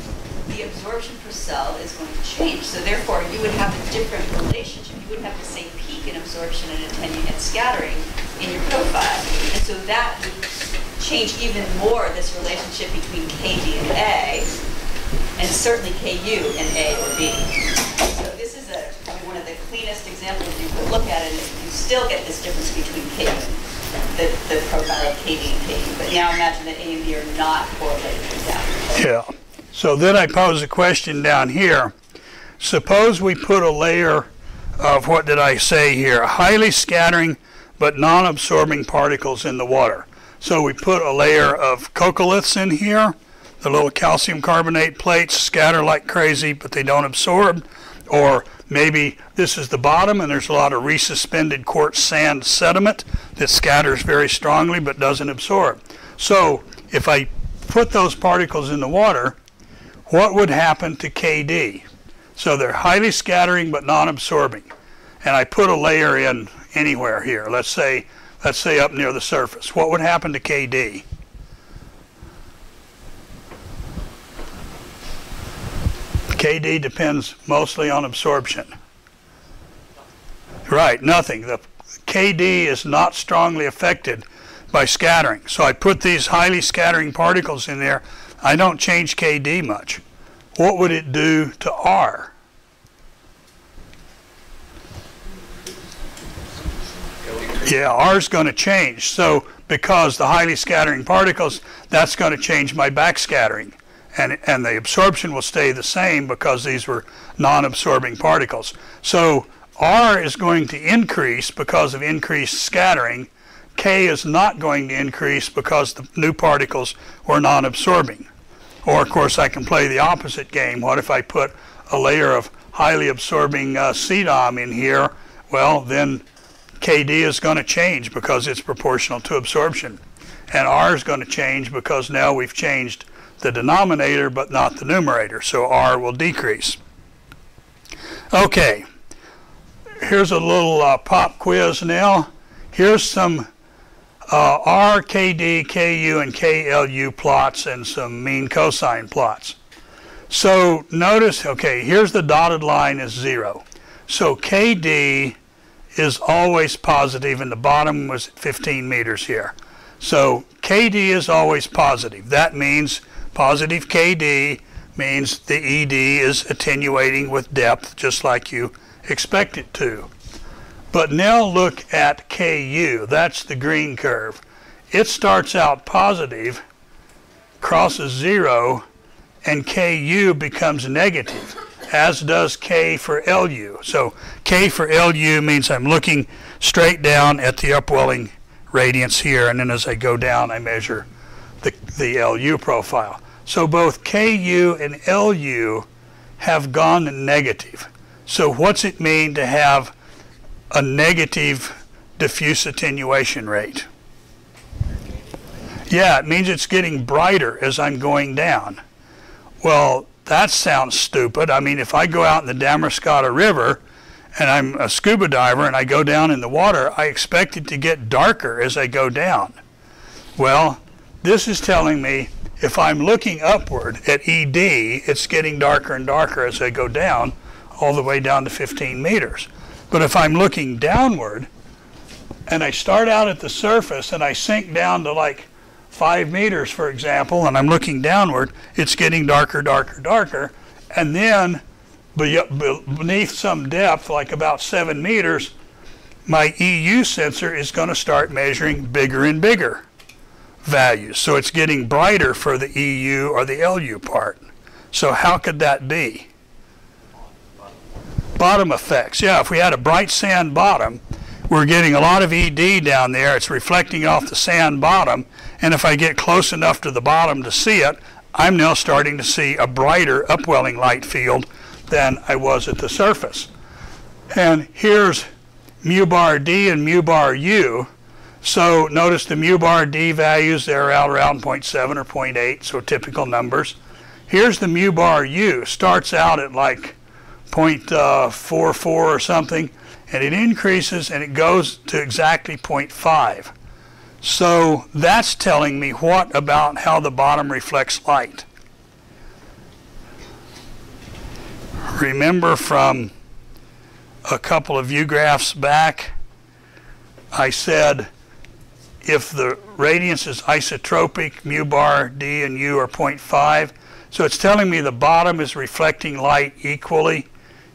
the absorption per cell is going to change. So therefore, you would have a different relationship. You wouldn't have the same peak in absorption and scattering in your profile. And so that would change even more this relationship between KD and A, and certainly KU and A or B. So this is probably one of the cleanest examples you could look at it, and you still get this difference between KU and the profile of KD and KU. But now imagine that A and B are not correlated with that. Yeah. So then I pose a question down here. Suppose we put a layer of, what did I say here, highly scattering but non-absorbing particles in the water. So we put a layer of coccoliths in here. The little calcium carbonate plates scatter like crazy, but they don't absorb. Or maybe this is the bottom and there's a lot of resuspended quartz sand sediment that scatters very strongly but doesn't absorb. So if I put those particles in the water, what would happen to KD? So they're highly scattering but non-absorbing. And I put a layer in anywhere here, let's say up near the surface. What would happen to KD? KD depends mostly on absorption. Right, nothing. The KD is not strongly affected by scattering. So I put these highly scattering particles in there. I don't change KD much. What would it do to R? Yeah, R is going to change. So because the highly scattering particles, that's going to change my backscattering. And the absorption will stay the same because these were non-absorbing particles. So R is going to increase because of increased scattering. K is not going to increase because the new particles were non-absorbing. Or, of course, I can play the opposite game. What if I put a layer of highly absorbing CDOM in here? Well, then KD is going to change because it's proportional to absorption. And R is going to change because now we've changed the denominator but not the numerator. So R will decrease. Okay. Here's a little pop quiz now. Here's some R, KD, KU, and KLU plots and some mean cosine plots. So notice, okay, here's the dotted line is 0. So KD is always positive, and the bottom was 15 meters here. So KD is always positive. That means positive KD means the ED is attenuating with depth, just like you expect it to. But now look at KU. That's the green curve. It starts out positive, crosses 0, and KU becomes negative, as does K for LU. So K for LU means I'm looking straight down at the upwelling radiance here, and then as I go down, I measure the LU profile. So both KU and LU have gone negative. So what's it mean to have a negative diffuse attenuation rate. Yeah, it means it's getting brighter as I'm going down. Well, that sounds stupid. I mean, if I go out in the Damariscotta River and I'm a scuba diver and I go down in the water, I expect it to get darker as I go down. Well, this is telling me if I'm looking upward at ED, it's getting darker and darker as I go down, all the way down to 15 meters. But if I'm looking downward and I start out at the surface and I sink down to like 5 meters, for example, and I'm looking downward, it's getting darker, darker, darker. And then beneath some depth, like about 7 meters, my EU sensor is going to start measuring bigger and bigger values. So it's getting brighter for the EU or the LU part. So how could that be? Bottom effects. Yeah, if we had a bright sand bottom, we're getting a lot of ED down there. It's reflecting off the sand bottom. And if I get close enough to the bottom to see it, I'm now starting to see a brighter upwelling light field than I was at the surface. And here's mu bar D and mu bar U. So notice the mu bar D values, they're out around 0.7 or 0.8, so typical numbers. Here's the mu bar U, starts out at like 0.44 or something, and it increases and it goes to exactly 0.5. So that's telling me what about how the bottom reflects light? Remember from a couple of view graphs back, I said if the radiance is isotropic, mu bar D and U are 0.5. So it's telling me the bottom is reflecting light equally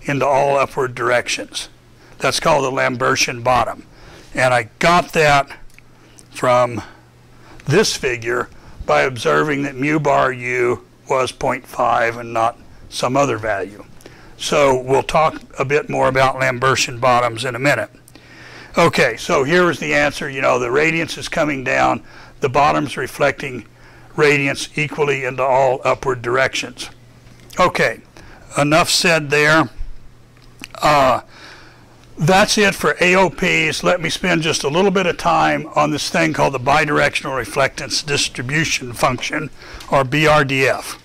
into all upward directions. That's called the Lambertian bottom. And I got that from this figure by observing that mu bar U was 0.5 and not some other value. So we'll talk a bit more about Lambertian bottoms in a minute. Okay, so here is the answer. You know, the radiance is coming down, the bottom's reflecting radiance equally into all upward directions. Okay, enough said there. That's it for AOPs. Let me spend just a little bit of time on this thing called the Bidirectional Reflectance Distribution Function, or BRDF.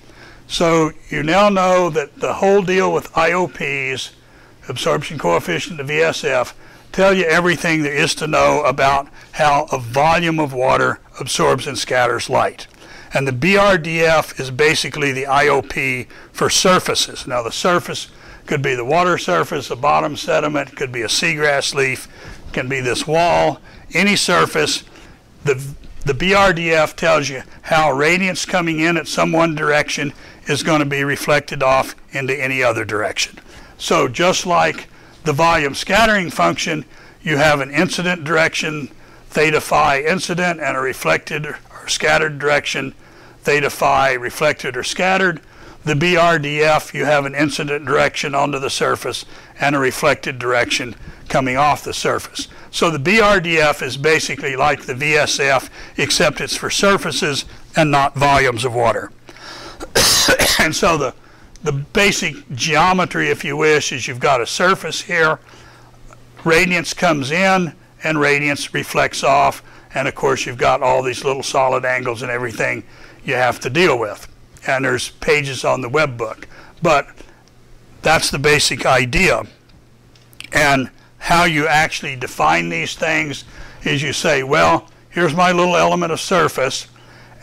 So you now know that the whole deal with IOPs, absorption coefficient to VSF, tell you everything there is to know about how a volume of water absorbs and scatters light. And the BRDF is basically the IOP for surfaces. Now the surface could be the water surface, a bottom sediment, could be a seagrass leaf, can be this wall, any surface. The BRDF tells you how radiance coming in at some one direction is going to be reflected off into any other direction. So just like the volume scattering function, you have an incident direction, theta phi incident, and a reflected or scattered direction, theta phi reflected or scattered. The BRDF, you have an incident direction onto the surface and a reflected direction coming off the surface. So the BRDF is basically like the VSF, except it's for surfaces and not volumes of water. And so the basic geometry, if you wish, is you've got a surface here, radiance comes in and radiance reflects off, and of course you've got all these little solid angles and everything you have to deal with. And there's pages on the web book. But that's the basic idea. And how you actually define these things is you say, well, here's my little element of surface,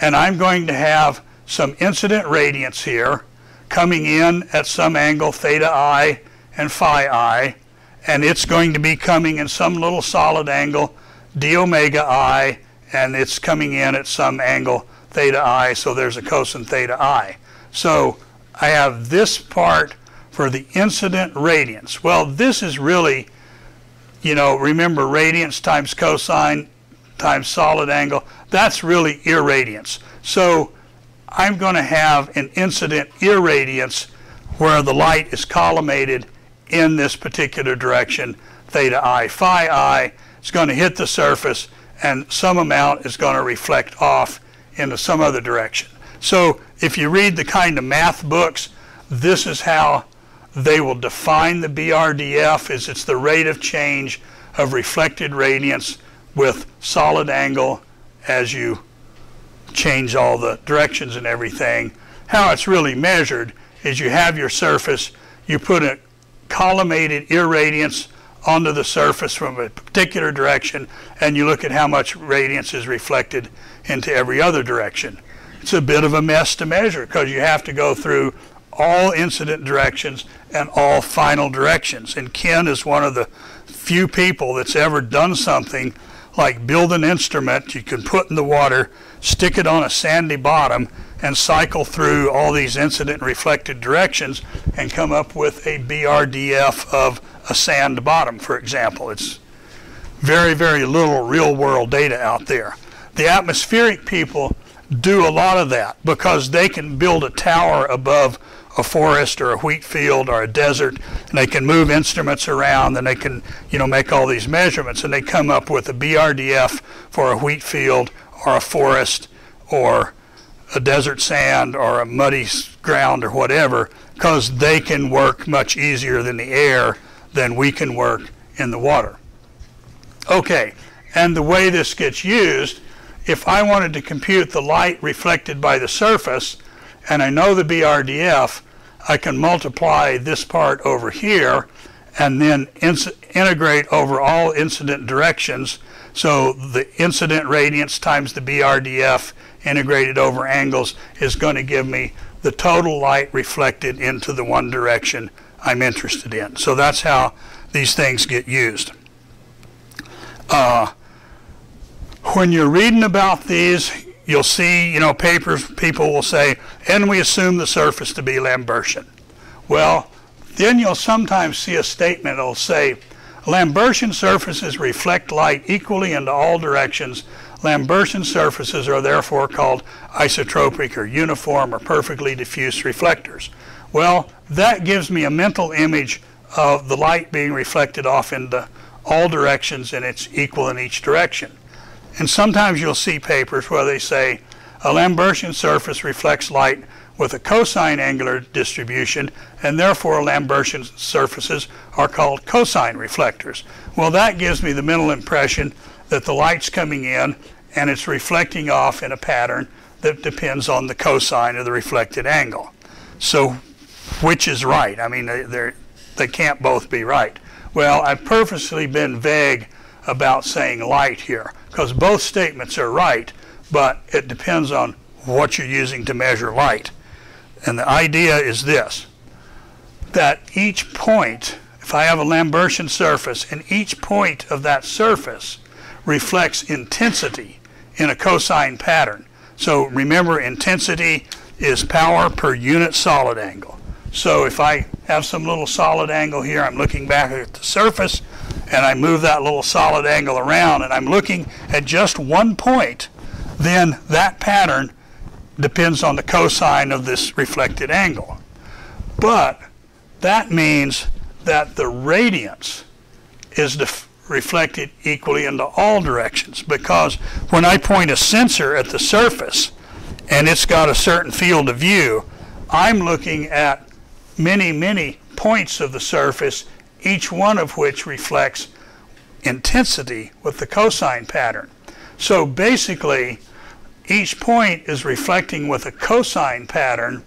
and I'm going to have some incident radiance here coming in at some angle theta I and phi I, and it's going to be coming in some little solid angle d omega I, and it's coming in at some angle theta I, so there's a cosine theta I. So I have this part for the incident radiance. Well, this is really, you know, remember radiance times cosine times solid angle, that's really irradiance. So I'm going to have an incident irradiance where the light is collimated in this particular direction, theta I, phi I. It's going to hit the surface, and some amount is going to reflect off into some other direction. So if you read the kind of math books, this is how they will define the Brdf as it's the rate of change of reflected radiance with solid angle as you change all the directions and everything. How it's really measured is you have your surface, you put a collimated irradiance onto the surface from a particular direction, and you look at how much radiance is reflected into every other direction. It's a bit of a mess to measure because you have to go through all incident directions and all final directions. And Ken is one of the few people that's ever done something like build an instrument you can put in the water, stick it on a sandy bottom, and cycle through all these incident and reflected directions and come up with a Brdf of a sand bottom, for example. It's very, very little real-world data out there. The atmospheric people do a lot of that because they can build a tower above a forest or a wheat field or a desert, and they can move instruments around, and they can, make all these measurements, and they come up with a Brdf for a wheat field or a forest or a desert sand or a muddy ground or whatever, because they can work much easier than the air than we can work in the water. Okay, and the way this gets used, if I wanted to compute the light reflected by the surface, and I know the Brdf, I can multiply this part over here and then integrate over all incident directions. So the incident radiance times the Brdf integrated over angles is going to give me the total light reflected into the one direction I'm interested in. So that's how these things get used. When you're reading about these, you'll see, papers, people will say, and we assume the surface to be Lambertian. Well, then you'll sometimes see a statement that will say, Lambertian surfaces reflect light equally into all directions. Lambertian surfaces are therefore called isotropic or uniform or perfectly diffuse reflectors. Well, that gives me a mental image of the light being reflected off into all directions and it's equal in each direction. And sometimes you'll see papers where they say a Lambertian surface reflects light with a cosine angular distribution, and therefore Lambertian surfaces are called cosine reflectors. Well, that gives me the mental impression that the light's coming in and it's reflecting off in a pattern that depends on the cosine of the reflected angle. So which is right? I mean, they can't both be right. Well, I've purposely been vague about saying light here, because both statements are right, but it depends on what you're using to measure light. And the idea is this, that each point, if I have a Lambertian surface, and each point of that surface reflects intensity in a cosine pattern. So remember, intensity is power per unit solid angle. So if I have some little solid angle here, I'm looking back at the surface, and I move that little solid angle around, and I'm looking at just one point, then that pattern depends on the cosine of this reflected angle. But that means that the radiance is reflected equally into all directions, because when I point a sensor at the surface and it's got a certain field of view, I'm looking at many, many points of the surface, each one of which reflects intensity with the cosine pattern. So basically, each point is reflecting with a cosine pattern,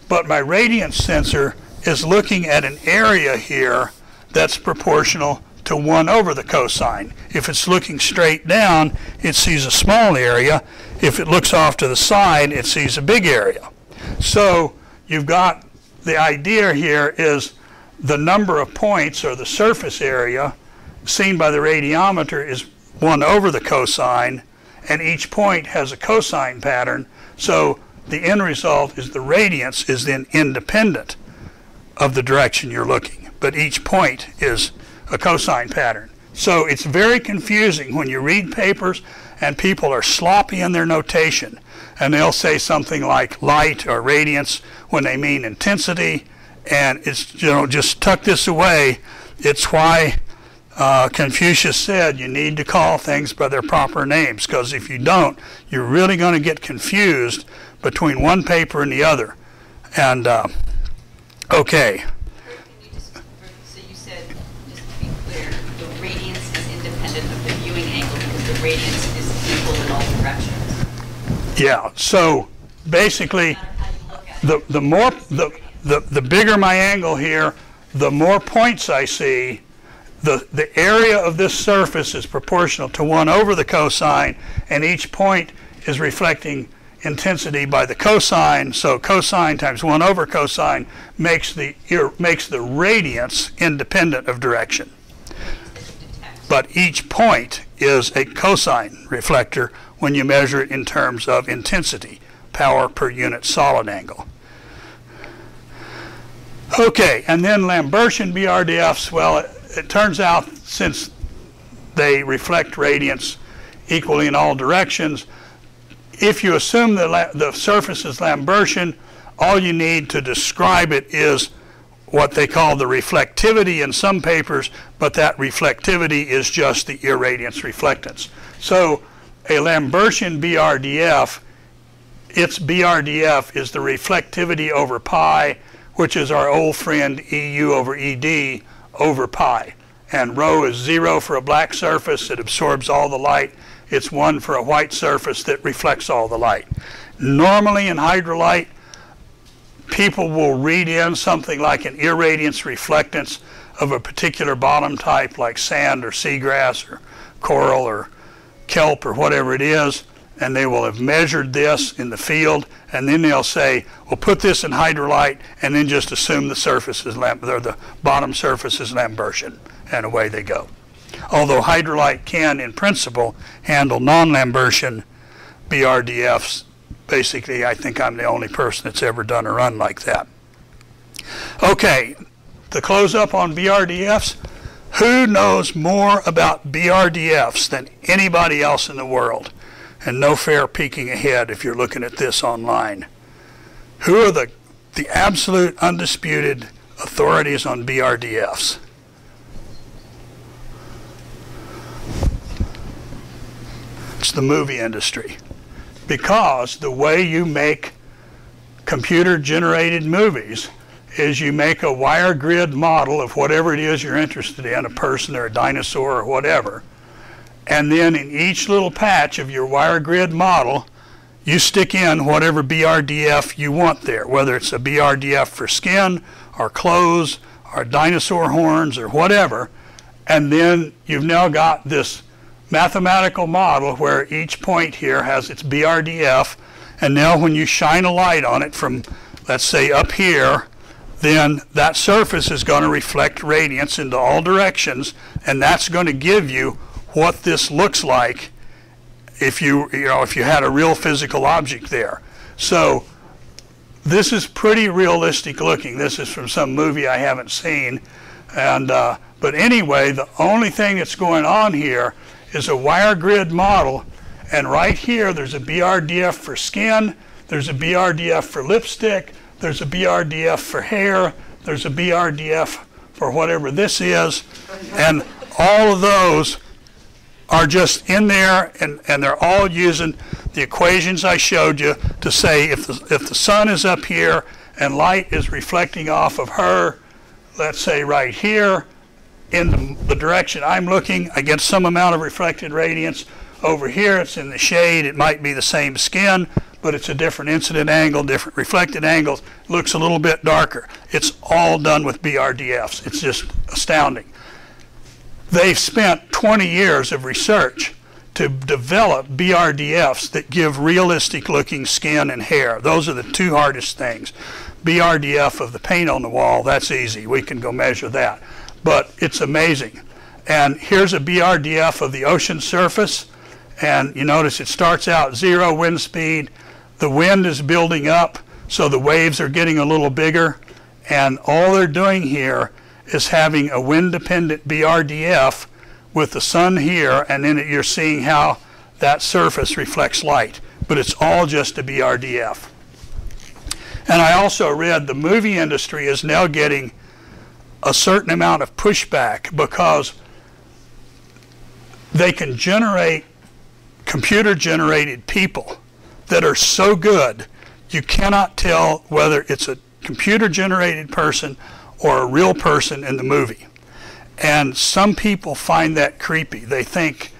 but my radiance sensor is looking at an area here that's proportional to 1 over the cosine. If it's looking straight down, it sees a small area. If it looks off to the side, it sees a big area. So you've got the idea here is the number of points, or the surface area, seen by the radiometer is 1 over the cosine, and each point has a cosine pattern. So the end result is the radiance is then independent of the direction you're looking, but each point is a cosine pattern. So it's very confusing when you read papers and people are sloppy in their notation, and they'll say something like light or radiance when they mean intensity, and it's, just tuck this away. It's why Confucius said you need to call things by their proper names, because if you don't, you're really going to get confused between one paper and the other. And okay. radiance is equal in all directions. Yeah, so basically, No matter how you look at it. the bigger my angle here, the more points I see. The area of this surface is proportional to 1 over the cosine, and each point is reflecting intensity by the cosine, so cosine times 1 over cosine makes the radiance independent of direction. But each point is a cosine reflector when you measure it in terms of intensity, power per unit solid angle. Okay, and then Lambertian BRDFs, well, it turns out since they reflect radiance equally in all directions, if you assume the surface is Lambertian, all you need to describe it is what they call the reflectivity in some papers, but that reflectivity is just the irradiance reflectance. So a Lambertian BRDF, its BRDF is the reflectivity over pi, which is our old friend EU over ED over pi. And rho is 0 for a black surface, it absorbs all the light. It's 1 for a white surface that reflects all the light. Normally in hydrolite, people will read in something like an irradiance reflectance of a particular bottom type like sand or seagrass or coral or kelp or whatever it is, and they will have measured this in the field, and then they'll say, well, put this in hydrolite and then just assume the surface is the bottom surface is Lambertian, and away they go. Although hydrolite can, in principle, handle non-Lambertian BRDFs. Basically, I think I'm the only person that's ever done a run like that. Okay, to close up on BRDFs, who knows more about BRDFs than anybody else in the world? And no fair peeking ahead if you're looking at this online. Who are the absolute undisputed authorities on BRDFs? It's the movie industry. Because the way you make computer-generated movies is you make a wire grid model of whatever it is you're interested in, a person or a dinosaur or whatever, and then in each little patch of your wire grid model, you stick in whatever BRDF you want there, whether it's a BRDF for skin or clothes or dinosaur horns or whatever, and then you've now got this mathematical model where each point here has its BRDF, and now when you shine a light on it from, let's say, up here, then that surface is going to reflect radiance into all directions, and that's going to give you what this looks like if you had a real physical object there. So this is pretty realistic looking. This is from some movie I haven't seen, and but anyway, the only thing that's going on here is a wire grid model, and right here there's a BRDF for skin, there's a BRDF for lipstick, there's a BRDF for hair, there's a BRDF for whatever this is, and all of those are just in there, and they're all using the equations I showed you to say if the sun is up here and light is reflecting off of her, let's say right here, in the direction I'm looking, I get some amount of reflected radiance. Over here, it's in the shade. It might be the same skin, but it's a different incident angle, different reflected angles. It looks a little bit darker. It's all done with BRDFs. It's just astounding. They've spent 20 years of research to develop BRDFs that give realistic looking skin and hair. Those are the two hardest things. BRDF of the paint on the wall, that's easy. We can go measure that. But it's amazing. And here's a BRDF of the ocean surface, and you notice it starts out 0 wind speed. The wind is building up, so the waves are getting a little bigger, and all they're doing here is having a wind-dependent BRDF with the sun here, and then you're seeing how that surface reflects light. But it's all just a BRDF. And I also read the movie industry is now getting a certain amount of pushback because they can generate computer-generated people that are so good you cannot tell whether it's a computer-generated person or a real person in the movie. And some people find that creepy. They think